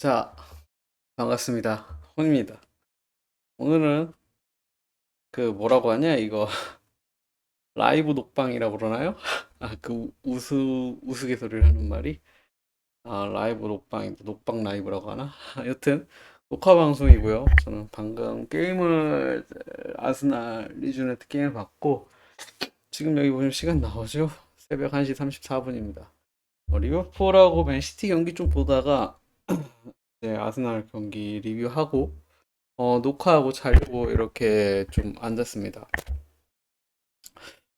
자, 반갑습니다. 혼입니다. 오늘은 그 뭐라고 하냐, 이거 라이브 녹방이라고 그러나요? 아, 그 우스갯소리를 하는 말이 라이브 녹방인데 녹방 라이브라고 하나? 여튼 녹화 방송이고요. 저는 방금 게임을 아스날 리즈네트 게임을 받고 지금 여기 보시면 시간 나오죠? 새벽 1시 34분입니다. 리버풀하고 맨시티 경기 좀 보다가 네, 아스날 경기 리뷰하고 녹화하고 자려고 이렇게 좀 앉았습니다.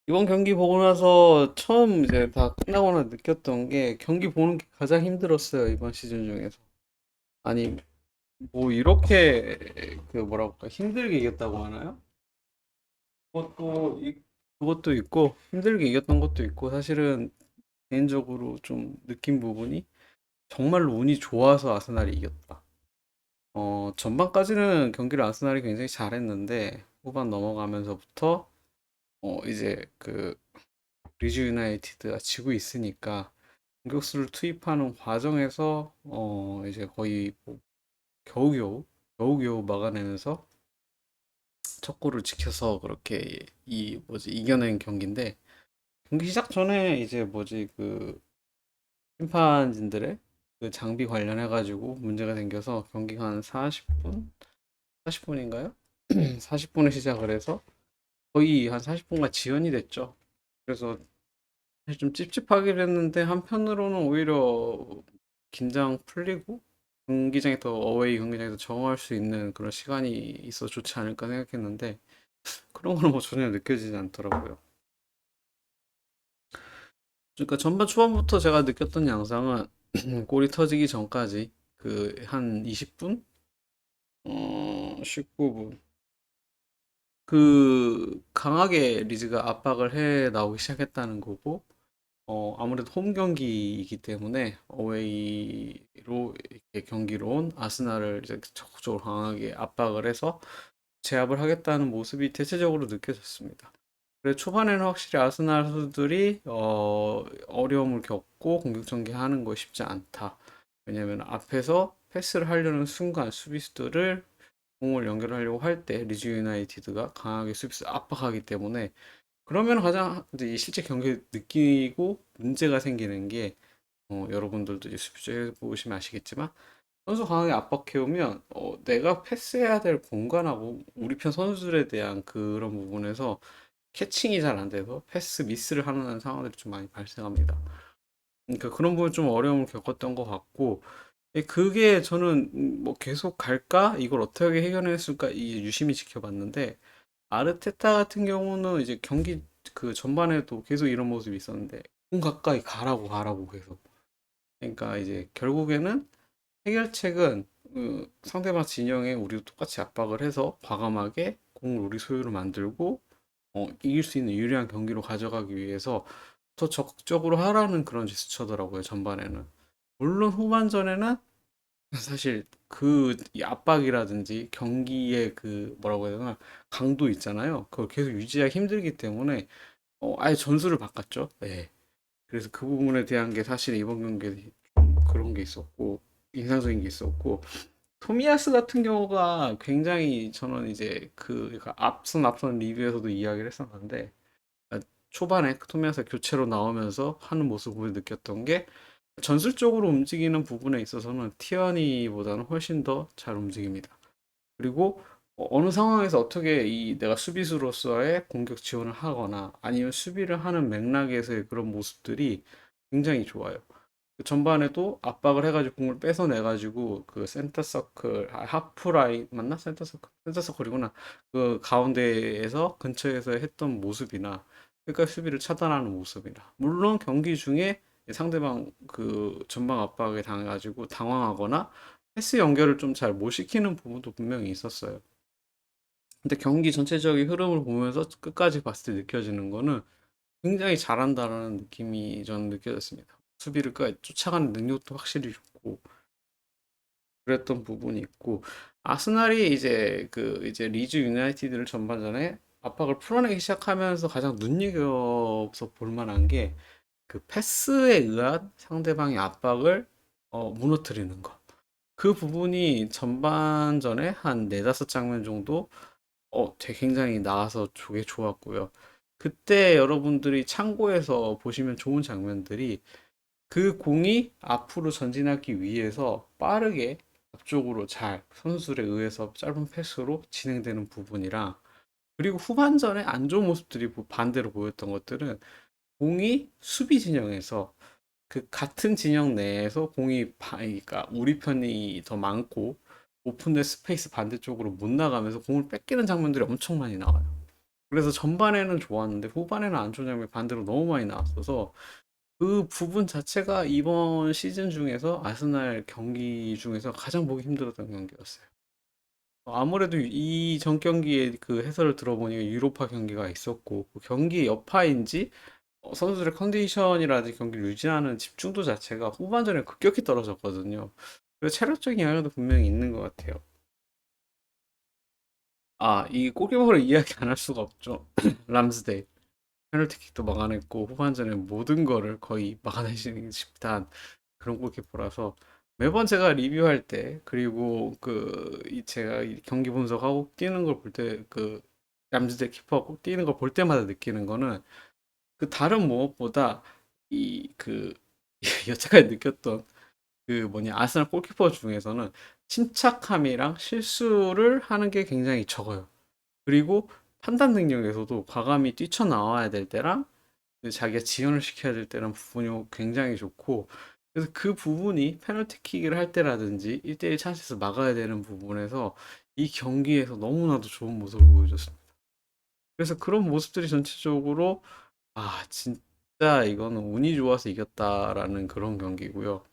이번 경기 보고 나서 처음 이제 다 끝나고 나 느꼈던 게 경기 보는 게 가장 힘들었어요, 이번 시즌 중에서. 아니, 뭐 이렇게 그 뭐라고 할까, 힘들게 이겼다고 하나요? 그것도, 그것도 있고, 힘들게 이겼던 것도 있고, 사실은 개인적으로 좀 느낀 부분이 정말로 운이 좋아서 아스날이 이겼다. 전반까지는 경기를 아스날이 굉장히 잘했는데, 후반 넘어가면서부터 이제 그 리즈 유나이티드가 지고 있으니까 공격수를 투입하는 과정에서 이제 거의 뭐 겨우겨우 막아내면서 첫 골을 지켜서 그렇게 이 뭐지 이겨낸 경기인데, 경기 시작 전에 이제 뭐지 그 심판진들의 그 장비 관련해 가지고 문제가 생겨서 경기가 한 40분 40분인가요? 40분에 시작을 해서 거의 한 40분간 지연이 됐죠. 그래서 사실 좀 찝찝하긴 했는데, 한편으로는 오히려 긴장 풀리고 경기장에 더 어웨이 경기장에서 적응할 수 있는 그런 시간이 있어 좋지 않을까 생각했는데, 그런 거는 뭐 전혀 느껴지지 않더라고요. 그러니까 전반 초반부터 제가 느꼈던 양상은 골이 터지기 전까지 그 한 20분? 19분, 그 강하게 리즈가 압박을 해 나오기 시작했다는 거고, 아무래도 홈 경기이기 때문에 어웨이로 이렇게 경기로 온 아스날을 이제 적극적으로 강하게 압박을 해서 제압을 하겠다는 모습이 대체적으로 느껴졌습니다. 그래서 초반에는 확실히 아스날 선수들이 어려움을 겪고 공격 전개하는 거 쉽지 않다. 왜냐면 앞에서 패스를 하려는 순간 수비수들을 공을 연결하려고 할 때 리즈 유나이티드가 강하게 수비수 압박하기 때문에, 그러면 가장 이제 이 실제 경기 느끼고 문제가 생기는 게, 여러분들도 이제 수비주 해보시면 아시겠지만, 선수 강하게 압박해오면 내가 패스해야 될 공간하고 우리 편 선수들에 대한 그런 부분에서 캐칭이 잘 안 돼서 패스 미스를 하는 상황들이 좀 많이 발생합니다. 그러니까 그런 부분 좀 어려움을 겪었던 것 같고, 그게 저는 뭐 계속 갈까? 이걸 어떻게 해결했을까? 이 유심히 지켜봤는데, 아르테타 같은 경우는 이제 경기 그 전반에도 계속 이런 모습이 있었는데, 공 가까이 가라고 계속. 그러니까 이제 결국에는 해결책은 상대방 진영에 우리도 똑같이 압박을 해서 과감하게 공을 우리 소유로 만들고 이길 수 있는 유리한 경기로 가져가기 위해서 더 적극적으로 하라는 그런 제스처더라고요, 전반에는. 물론 후반전에는 사실 그 이 압박이라든지 경기의 그 뭐라고 해야 되나, 강도 있잖아요. 그걸 계속 유지하기 힘들기 때문에 아예 전술을 바꿨죠. 네. 그래서 그 부분에 대한 게 사실 이번 경기에 좀 그런 게 있었고, 인상적인 게 있었고, 토미야스 같은 경우가 굉장히, 저는 이제 그러니까 앞선 리뷰에서도 이야기를 했었는데, 아, 초반에 토미야스 교체로 나오면서 하는 모습을 보여 느꼈던 게, 전술적으로 움직이는 부분에 있어서는 티어니보다는 훨씬 더 잘 움직입니다. 그리고 어느 상황에서 어떻게 이 내가 수비수로서의 공격 지원을 하거나 아니면 수비를 하는 맥락에서의 그런 모습들이 굉장히 좋아요. 그 전반에도 압박을 해가지고 공을 뺏어내가지고 그 센터 서클, 하프 라인 맞나? 센터 서클이구나. 그 가운데에서 근처에서 했던 모습이나, 그러니까 수비를 차단하는 모습이나, 물론 경기 중에 상대방 그 전방 압박에 당해가지고 당황하거나 패스 연결을 좀 잘 못 시키는 부분도 분명히 있었어요. 근데 경기 전체적인 흐름을 보면서 끝까지 봤을 때 느껴지는 거는 굉장히 잘한다라는 느낌이 저는 느껴졌습니다. 수비를 끝까지 쫓아가는 능력도 확실히 좋고 그랬던 부분이 있고, 아스날이 이제 리즈 유나이티드를 전반전에 압박을 풀어내기 시작하면서 가장 눈여겨서 볼 만한 게 그 패스에 의한 상대방의 압박을 무너뜨리는 거. 그 부분이 전반전에 한 네다섯 장면 정도 되게 굉장히 나와서 되게 좋았고요. 그때 여러분들이 참고해서 보시면 좋은 장면들이 그 공이 앞으로 전진하기 위해서 빠르게 앞쪽으로 잘 선수들에 의해서 짧은 패스로 진행되는 부분이랑 그리고 후반전에 안 좋은 모습들이 반대로 보였던 것들은 공이 수비 진영에서 그 같은 진영 내에서 공이 그러니까 우리 편이 더 많고 오픈된 스페이스 반대쪽으로 못 나가면서 공을 뺏기는 장면들이 엄청 많이 나와요. 그래서 전반에는 좋았는데 후반에는 안 좋은 장면이 반대로 너무 많이 나왔어서 그 부분 자체가 이번 시즌 중에서 아스날 경기 중에서 가장 보기 힘들었던 경기였어요. 아무래도 이 전 경기에 그 해설을 들어보니까 유로파 경기가 있었고 그 경기 여파인지 선수들의 컨디션이라든지 경기를 유지하는 집중도 자체가 후반전에 급격히 떨어졌거든요. 그래서 체력적인 영향도 분명히 있는 것 같아요. 아, 이 골키퍼를 이야기 안 할 수가 없죠. 람스데일. 페널티킥도 막아냈고 후반전에 모든 거를 거의 막아내시는 듯한 그런 골키퍼라서 매번 제가 리뷰할 때 그리고 제가 이 경기 분석하고 뛰는 걸 볼 때 그 람스데일 키퍼가 꼭 뛰는 걸 볼 때마다 느끼는 거는 그 다른 무엇보다 이 여태까지 느꼈던 그 뭐냐 아스날 골키퍼 중에서는 침착함이랑 실수를 하는 게 굉장히 적어요. 그리고 판단 능력에서도 과감히 뛰쳐나와야 될 때랑 자기가 지연을 시켜야 될 때랑 부분이 굉장히 좋고 그래서 그 부분이 페널티킥을 할 때라든지 1대1 찬스에서 막아야 되는 부분에서 이 경기에서 너무나도 좋은 모습을 보여줬습니다. 그래서 그런 모습들이 전체적으로 진짜 이거는 운이 좋아서 이겼다라는 그런 경기고요.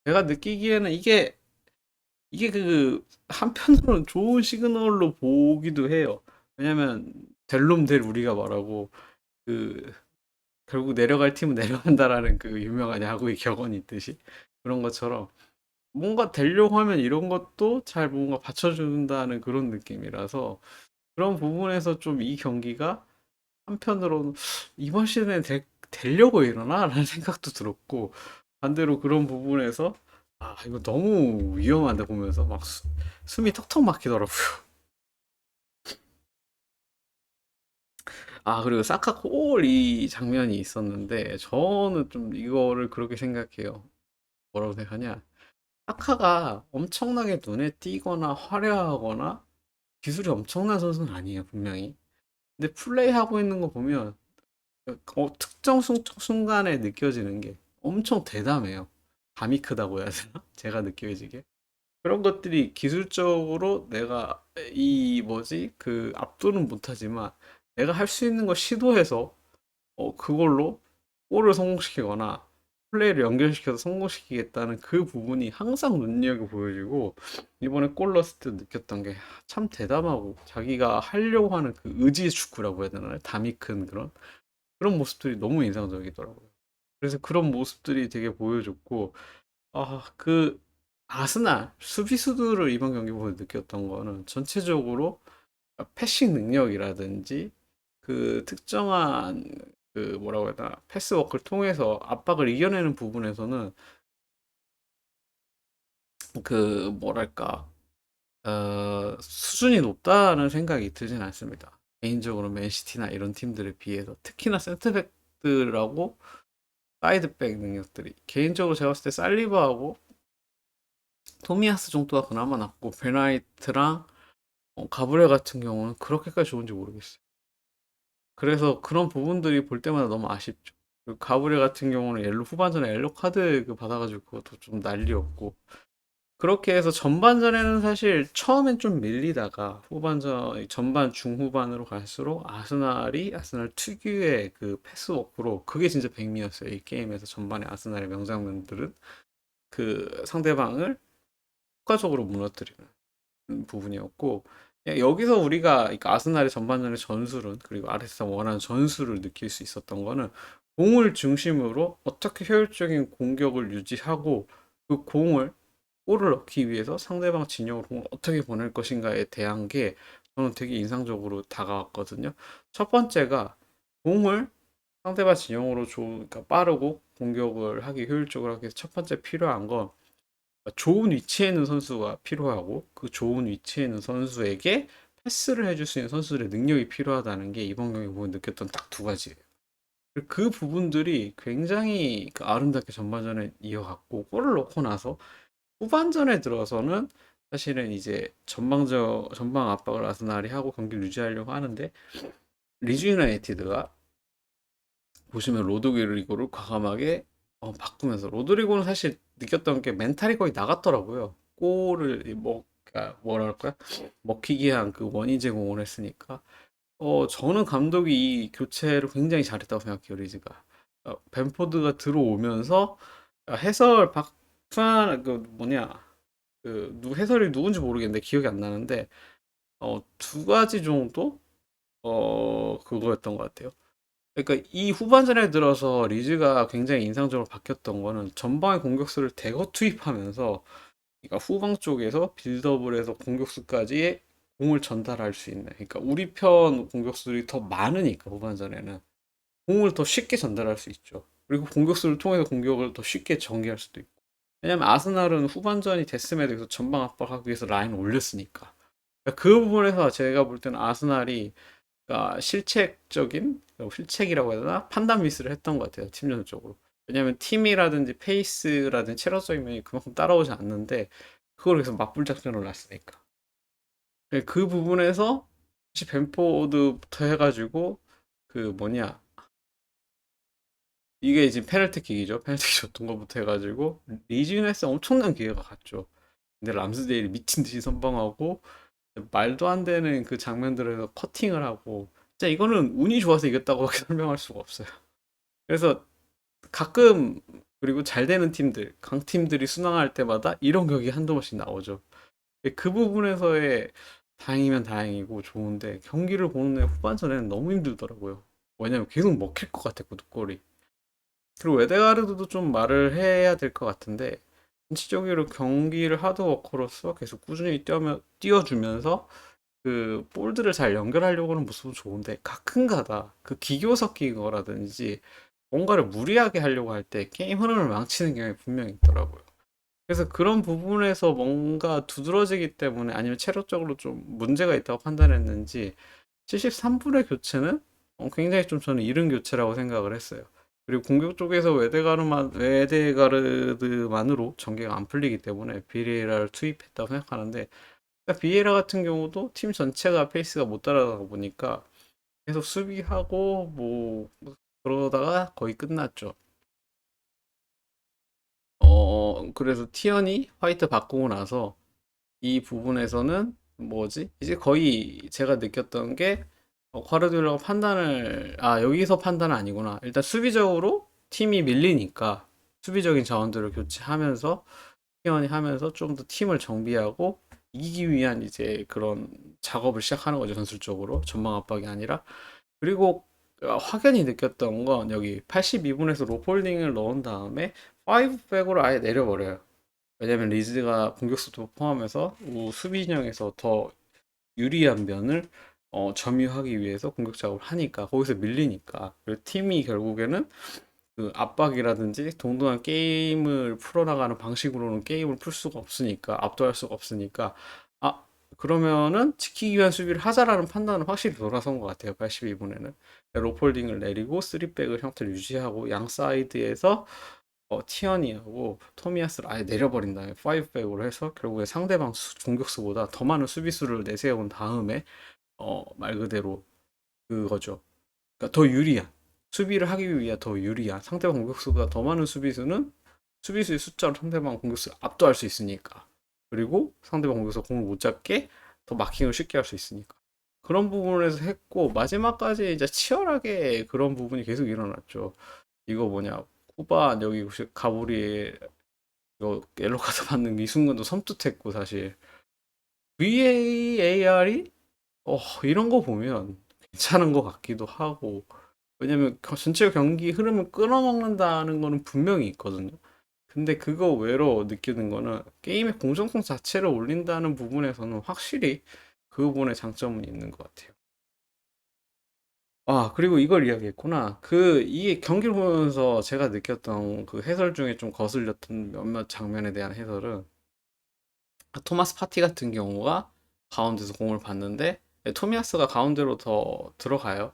제가 느끼기에는 이게 한편으로는 좋은 시그널로 보기도 해요. 왜냐면 델롬 델 우리가 말하고 그 결국 내려갈 팀은 내려간다라는 그 유명한 야구의 격언이 있듯이 그런 것처럼 뭔가 되려고 하면 이런 것도 잘 뭔가 받쳐준다는 그런 느낌이라서 그런 부분에서 좀 이 경기가 한편으로는 이번 시즌에 되려고 이러나? 라는 생각도 들었고 반대로 그런 부분에서 이거 너무 위험한데 보면서 막 숨이 턱턱 막히더라고요. 그리고 사카 골 이 장면이 있었는데 저는 좀 이거를 그렇게 생각해요. 뭐라고 생각하냐? 사카가 엄청나게 눈에 띄거나 화려하거나 기술이 엄청난 선수는 아니에요, 분명히. 근데 플레이하고 있는 거 보면 특정 순간에 느껴지는 게 엄청 대담해요. 담이 크다고 해야 되나? 제가 느껴지게. 그런 것들이 기술적으로 내가 이 뭐지? 그 압도는 못하지만 내가 할 수 있는 거 시도해서 그걸로 골을 성공시키거나 플레이를 연결시켜서 성공시키겠다는 그 부분이 항상 눈여겨 보여지고 이번에 골 넣었을 때 느꼈던 게 참 대담하고 자기가 하려고 하는 그 의지의 축구라고 해야 되나요? 담이 큰 그런 모습들이 너무 인상적이더라고요. 그래서 그런 모습들이 되게 보여줬고 그 아스날 수비수들을 이번 경기 보고 느꼈던 거는 전체적으로 패싱 능력이라든지 그 특정한 뭐라고 해야 되나 패스워크를 통해서 압박을 이겨내는 부분에서는 뭐랄까 수준이 높다는 생각이 들진 않습니다. 개인적으로 맨시티나 이런 팀들에 비해서 특히나 센터백들하고 사이드백 능력들이 개인적으로 제가 봤을 때 살리바하고 토미야스 정도가 그나마 낫고 베나이트랑 가브리엘 같은 경우는 그렇게까지 좋은지 모르겠어요. 그래서 그런 부분들이 볼 때마다 너무 아쉽죠. 가브리엘 같은 경우는 후반전에 옐로 카드 받아가지고 그것도 좀 난리였고 그렇게 해서 전반전에는 사실 처음엔 좀 밀리다가 전반 중후반으로 갈수록 아스날 특유의 그 패스워크로 그게 진짜 백미였어요. 이 게임에서 전반에 아스날의 명장면들은 상대방을 효과적으로 무너뜨리는 부분이었고 여기서 우리가 그러니까 아스날의 전반전의 전술은 그리고 아르테타가 원하는 전술을 느낄 수 있었던 거는 공을 중심으로 어떻게 효율적인 공격을 유지하고 그 공을 골을 넣기 위해서 상대방 진영으로 공을 어떻게 보낼 것인가에 대한 게 저는 되게 인상적으로 다가왔거든요. 첫 번째가 공을 상대방 진영으로 그러니까 빠르고 공격을 하기 효율적으로 하기 위해서 첫 번째 필요한 건 좋은 위치에 있는 선수가 필요하고 그 좋은 위치에 있는 선수에게 패스를 해줄 수 있는 선수들의 능력이 필요하다는 게 이번 경기 보고 느꼈던 딱 두 가지예요. 그 부분들이 굉장히 그 아름답게 전반전에 이어갔고 골을 넣고 나서 후반전에 들어서는 사실은 이제 전방 압박을 아스날이 하고 경기를 유지하려고 하는데 리즈 유나이티드가 보시면 로드리고를 과감하게 바꾸면서 로드리고는 사실 느꼈던 게 멘탈이 거의 나갔더라고요. 골을 그러니까 뭐랄까 먹히게 한 그 원인 제공을 했으니까 저는 감독이 이 교체를 굉장히 잘했다고 생각해요, 리즈가. 벤포드가 들어오면서 해설 박투한 그 뭐냐 해설이 누군지 모르겠는데 기억이 안 나는데 두 가지 정도 그거였던 것 같아요. 그러니까 이 후반전에 들어서 리즈가 굉장히 인상적으로 바뀌었던 거는 전방의 공격수를 대거 투입하면서 그러니까 후방 쪽에서 빌드업을 해서 공격수까지 공을 전달할 수 있는 그러니까 우리 편 공격수들이 더 많으니까 후반전에는 공을 더 쉽게 전달할 수 있죠. 그리고 공격수를 통해서 공격을 더 쉽게 전개할 수도 있고. 왜냐면 아스날은 후반전이 됐음에도 계속 전방 압박하기 위해서 라인을 올렸으니까. 그러니까 그 부분에서 제가 볼 때는 아스날이 그러니까 실책이라고 해야 되나? 판단 미스를 했던 것 같아요. 팀 전적으로. 왜냐면 팀이라든지 페이스라든지 체력적인 면이 그만큼 따라오지 않는데 그걸 계속 맞불 작전을 놨으니까. 그 부분에서 혹시 벤포드부터 해가지고 그 뭐냐 이게 지금 페널티킥이죠. 페널티킥 줬던 것부터 해가지고 리즈유나이스 엄청난 기회가 갔죠. 근데 람스데일이 미친 듯이 선방하고 말도 안 되는 그 장면들에서 커팅을 하고 진짜 이거는 운이 좋아서 이겼다고밖에 설명할 수가 없어요. 그래서 가끔 그리고 잘 되는 팀들, 강팀들이 순항할 때마다 이런 격이 한두 번씩 나오죠. 그 부분에서의 다행이면 다행이고 좋은데 경기를 보는 애 후반전에는 너무 힘들더라고요. 왜냐면 계속 먹힐 것 같았거든, 골이. 그리고 웨데가르드도 좀 말을 해야 될 것 같은데 전체적으로 경기를 하드워커로서 계속 꾸준히 뛰어주면서 그 볼들을 잘 연결하려고 하는 모습은 좋은데 가끔가다 그 기교 섞인 거라든지 뭔가를 무리하게 하려고 할 때 게임 흐름을 망치는 경향이 분명히 있더라고요. 그래서 그런 부분에서 뭔가 두드러지기 때문에 아니면 체력적으로 좀 문제가 있다고 판단했는지 73분의 교체는 굉장히 좀 저는 이른 교체라고 생각을 했어요. 그리고 공격 쪽에서 웨데가르드만으로 전개가 안 풀리기 때문에 비에이라를 투입했다고 생각하는데 비에이라 같은 경우도 팀 전체가 페이스가 못 따라가다 보니까 계속 수비하고 뭐 그러다가 거의 끝났죠. 그래서 티어니 화이트 바꾸고 나서 이 부분에서는 뭐지? 이제 거의 제가 느꼈던 게 과르디올라가 여기서 판단은 아니구나. 일단 수비적으로 팀이 밀리니까 수비적인 자원들을 교체하면서 티어니 하면서 좀 더 팀을 정비하고 이기기 위한 이제 그런 작업을 시작하는 거죠, 전술적으로. 전방 압박이 아니라. 그리고 확연히 느꼈던 건 여기 82분에서 로폴딩을 넣은 다음에 5백으로 아예 내려버려요. 왜냐면 리즈가 공격수도 포함해서 수비 진영에서 더 유리한 면을 점유하기 위해서 공격 작업을 하니까 거기서 밀리니까 그리고 팀이 결국에는 그 압박이라든지 동등한 게임을 풀어나가는 방식으로는 게임을 풀 수가 없으니까 압도할 수가 없으니까 아 그러면은 지키기 위한 수비를 하자라는 판단은 확실히 돌아선 것 같아요. 82분에는 로폴딩을 내리고 3백을 형태를 유지하고 양 사이드에서 티어니하고 토미야스를 아예 내려버린 다음에 5백으로 해서 결국에 상대방 공격수보다 더 많은 수비수를 내세운 다음에 말 그대로 그거죠. 그러니까 더 유리한 수비를 하기 위해 더 유리한 상대방 공격수보다 더 많은 수비수의 숫자로 상대방 공격수를 압도할 수 있으니까 그리고 상대방 공격수 공을 못 잡게 더 마킹을 쉽게 할 수 있으니까 그런 부분에서 했고 마지막까지 이제 치열하게 그런 부분이 계속 일어났죠. 이거 뭐냐 쿠바 여기 혹시 가브리 이거 옐로 카드 받는 이 순간도 섬뜩했고 사실 VAR이 이런 거 보면 괜찮은 것 같기도 하고 왜냐면 전체 경기 흐름을 끊어먹는다는 거는 분명히 있거든요. 근데 그거 외로 느끼는 거는 게임의 공정성 자체를 올린다는 부분에서는 확실히 그 부분에 장점은 있는 것 같아요. 아, 그리고 이걸 이야기했구나. 이게 경기를 보면서 제가 느꼈던 그 해설 중에 좀 거슬렸던 몇몇 장면에 대한 해설은 토마스 파티 같은 경우가 가운데서 공을 받는데 토미야스가 가운데로 더 들어가요.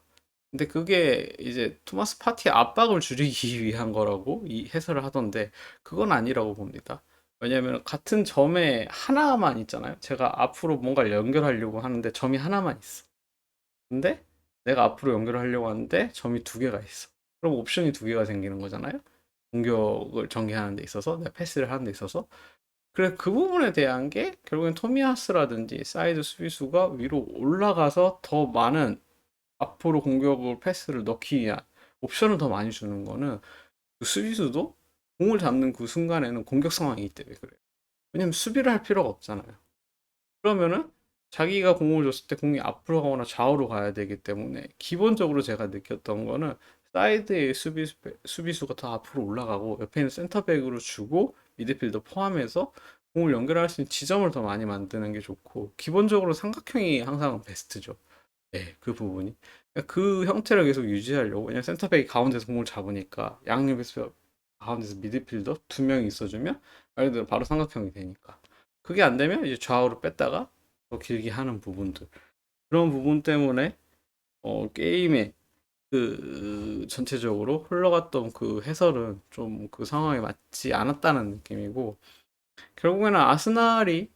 근데 그게 이제 토마스 파티의 압박을 줄이기 위한 거라고 이 해설을 하던데 그건 아니라고 봅니다. 왜냐하면 같은 점에 하나만 있잖아요. 제가 앞으로 뭔가를 연결하려고 하는데 점이 하나만 있어. 근데 내가 앞으로 연결하려고 하는데 점이 두 개가 있어. 그럼 옵션이 두 개가 생기는 거잖아요. 공격을 전개하는 데 있어서, 내가 패스를 하는 데 있어서. 그래, 그 부분에 대한 게 결국엔 토미야스라든지 사이드 수비수가 위로 올라가서 더 많은 앞으로 공격을 패스를 넣기 위한 옵션을 더 많이 주는 거는 그 수비수도 공을 잡는 그 순간에는 공격 상황이기 때문에 그래요. 왜냐면 수비를 할 필요가 없잖아요. 그러면은 자기가 공을 줬을 때 공이 앞으로 가거나 좌우로 가야 되기 때문에 기본적으로 제가 느꼈던 거는 사이드의 수비수가 더 앞으로 올라가고 옆에 있는 센터백으로 주고 미드필더 포함해서 공을 연결할 수 있는 지점을 더 많이 만드는 게 좋고 기본적으로 삼각형이 항상 베스트죠. 네, 그 부분이. 그러니까 그 형태를 계속 유지하려고. 왜냐면 센터백이 가운데서 공을 잡으니까 양옆에서 가운데서 미드필더 두 명이 있어주면 말 그대로 바로 삼각형이 되니까. 그게 안 되면 이제 좌우로 뺐다가 더 길게 하는 부분들. 그런 부분 때문에 게임의 그 전체적으로 흘러갔던 그 해설은 좀 그 상황에 맞지 않았다는 느낌이고 결국에는 아스날이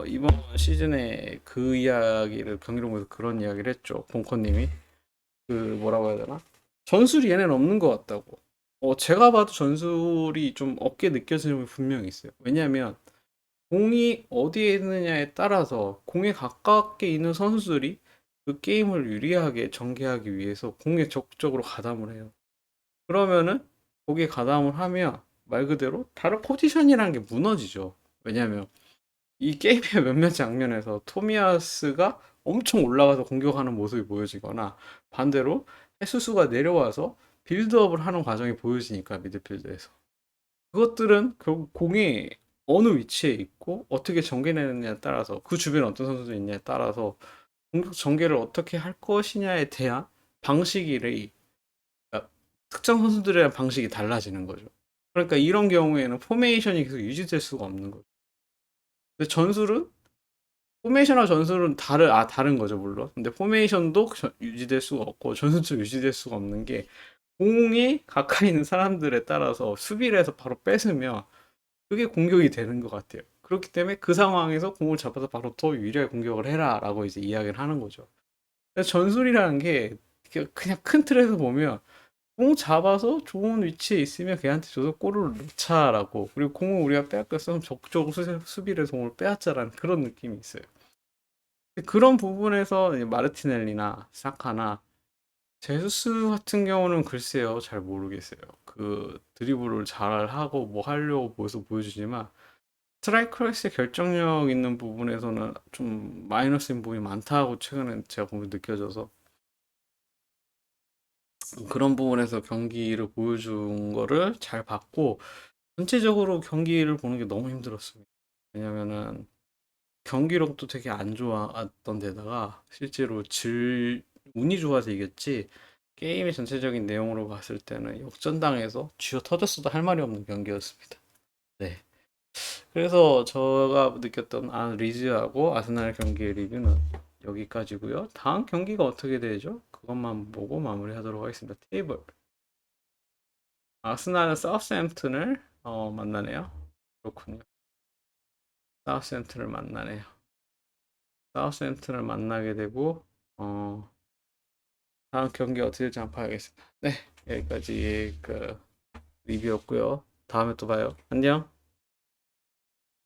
이번 시즌에 그 이야기를 경기를 보면서 그런 이야기를 했죠. 봉커님이 그 뭐라고 해야 되나? 전술이 얘네는 없는 것 같다고. 제가 봐도 전술이 좀 없게 느껴지는 부분이 분명히 있어요. 왜냐하면 공이 어디에 있느냐에 따라서 공에 가깝게 있는 선수들이 그 게임을 유리하게 전개하기 위해서 공에 적극적으로 가담을 해요. 그러면은 거기에 가담을 하면 말 그대로 다른 포지션이라는 게 무너지죠. 왜냐하면 이 게임의 몇몇 장면에서 토미야스가 엄청 올라가서 공격하는 모습이 보여지거나 반대로 헤수스가 내려와서 빌드업을 하는 과정이 보여지니까 미드필드에서 그것들은 결국 공이 어느 위치에 있고 어떻게 전개되느냐에 따라서 그 주변에 어떤 선수들이 있냐에 따라서 공격 전개를 어떻게 할 것이냐에 대한 방식이 그러니까 특정 선수들에 대한 방식이 달라지는 거죠. 그러니까 이런 경우에는 포메이션이 계속 유지될 수가 없는 거죠. 근데 전술은 포메이션과 전술은 다른 거죠, 물론. 근데 포메이션도 유지될 수가 없고, 전술도 유지될 수가 없는 게, 공이 가까이 있는 사람들에 따라서 수비를 해서 바로 뺏으면, 그게 공격이 되는 것 같아요. 그렇기 때문에 그 상황에서 공을 잡아서 바로 더 유리하게 공격을 해라, 라고 이제 이야기를 하는 거죠. 그래서 전술이라는 게, 그냥 큰 틀에서 보면, 공 잡아서 좋은 위치에 있으면 걔한테 줘서 골을 넣자라고, 그리고 공을 우리가 빼앗겼으면 적극적으로 수비를 공을 빼앗자라는 그런 느낌이 있어요. 그런 부분에서 이제 마르티넬리나 사카나 제수스 같은 경우는 글쎄요, 잘 모르겠어요. 그 드리블을 잘 하고 뭐 하려고 모습 보여주지만 스트라이커로서의 결정력 있는 부분에서는 좀 마이너스인 부분이 많다고 최근에 제가 보면 느껴져서 그런 부분에서 경기를 보여준 거를 잘 봤고 전체적으로 경기를 보는 게 너무 힘들었습니다. 왜냐면은 경기력도 되게 안 좋았던 데다가 실제로 운이 좋아서 이겼지 게임의 전체적인 내용으로 봤을 때는 역전당해서 쥐어 터졌어도 할 말이 없는 경기였습니다. 네. 그래서 제가 느꼈던 리즈하고 아스날 경기의 리뷰는 여기까지고요. 다음 경기가 어떻게 되죠? 그것만 보고 마무리하도록 하겠습니다. 테이블. 아스날은 사우스햄튼을 만나네요. 그렇군요. 사우스햄튼을 만나네요. 사우스햄튼을 만나게 되고 어, 다음 경기 어떻게 될지 한번 봐야겠습니다. 네, 여기까지 그 리뷰였고요. 다음에 또 봐요. 안녕.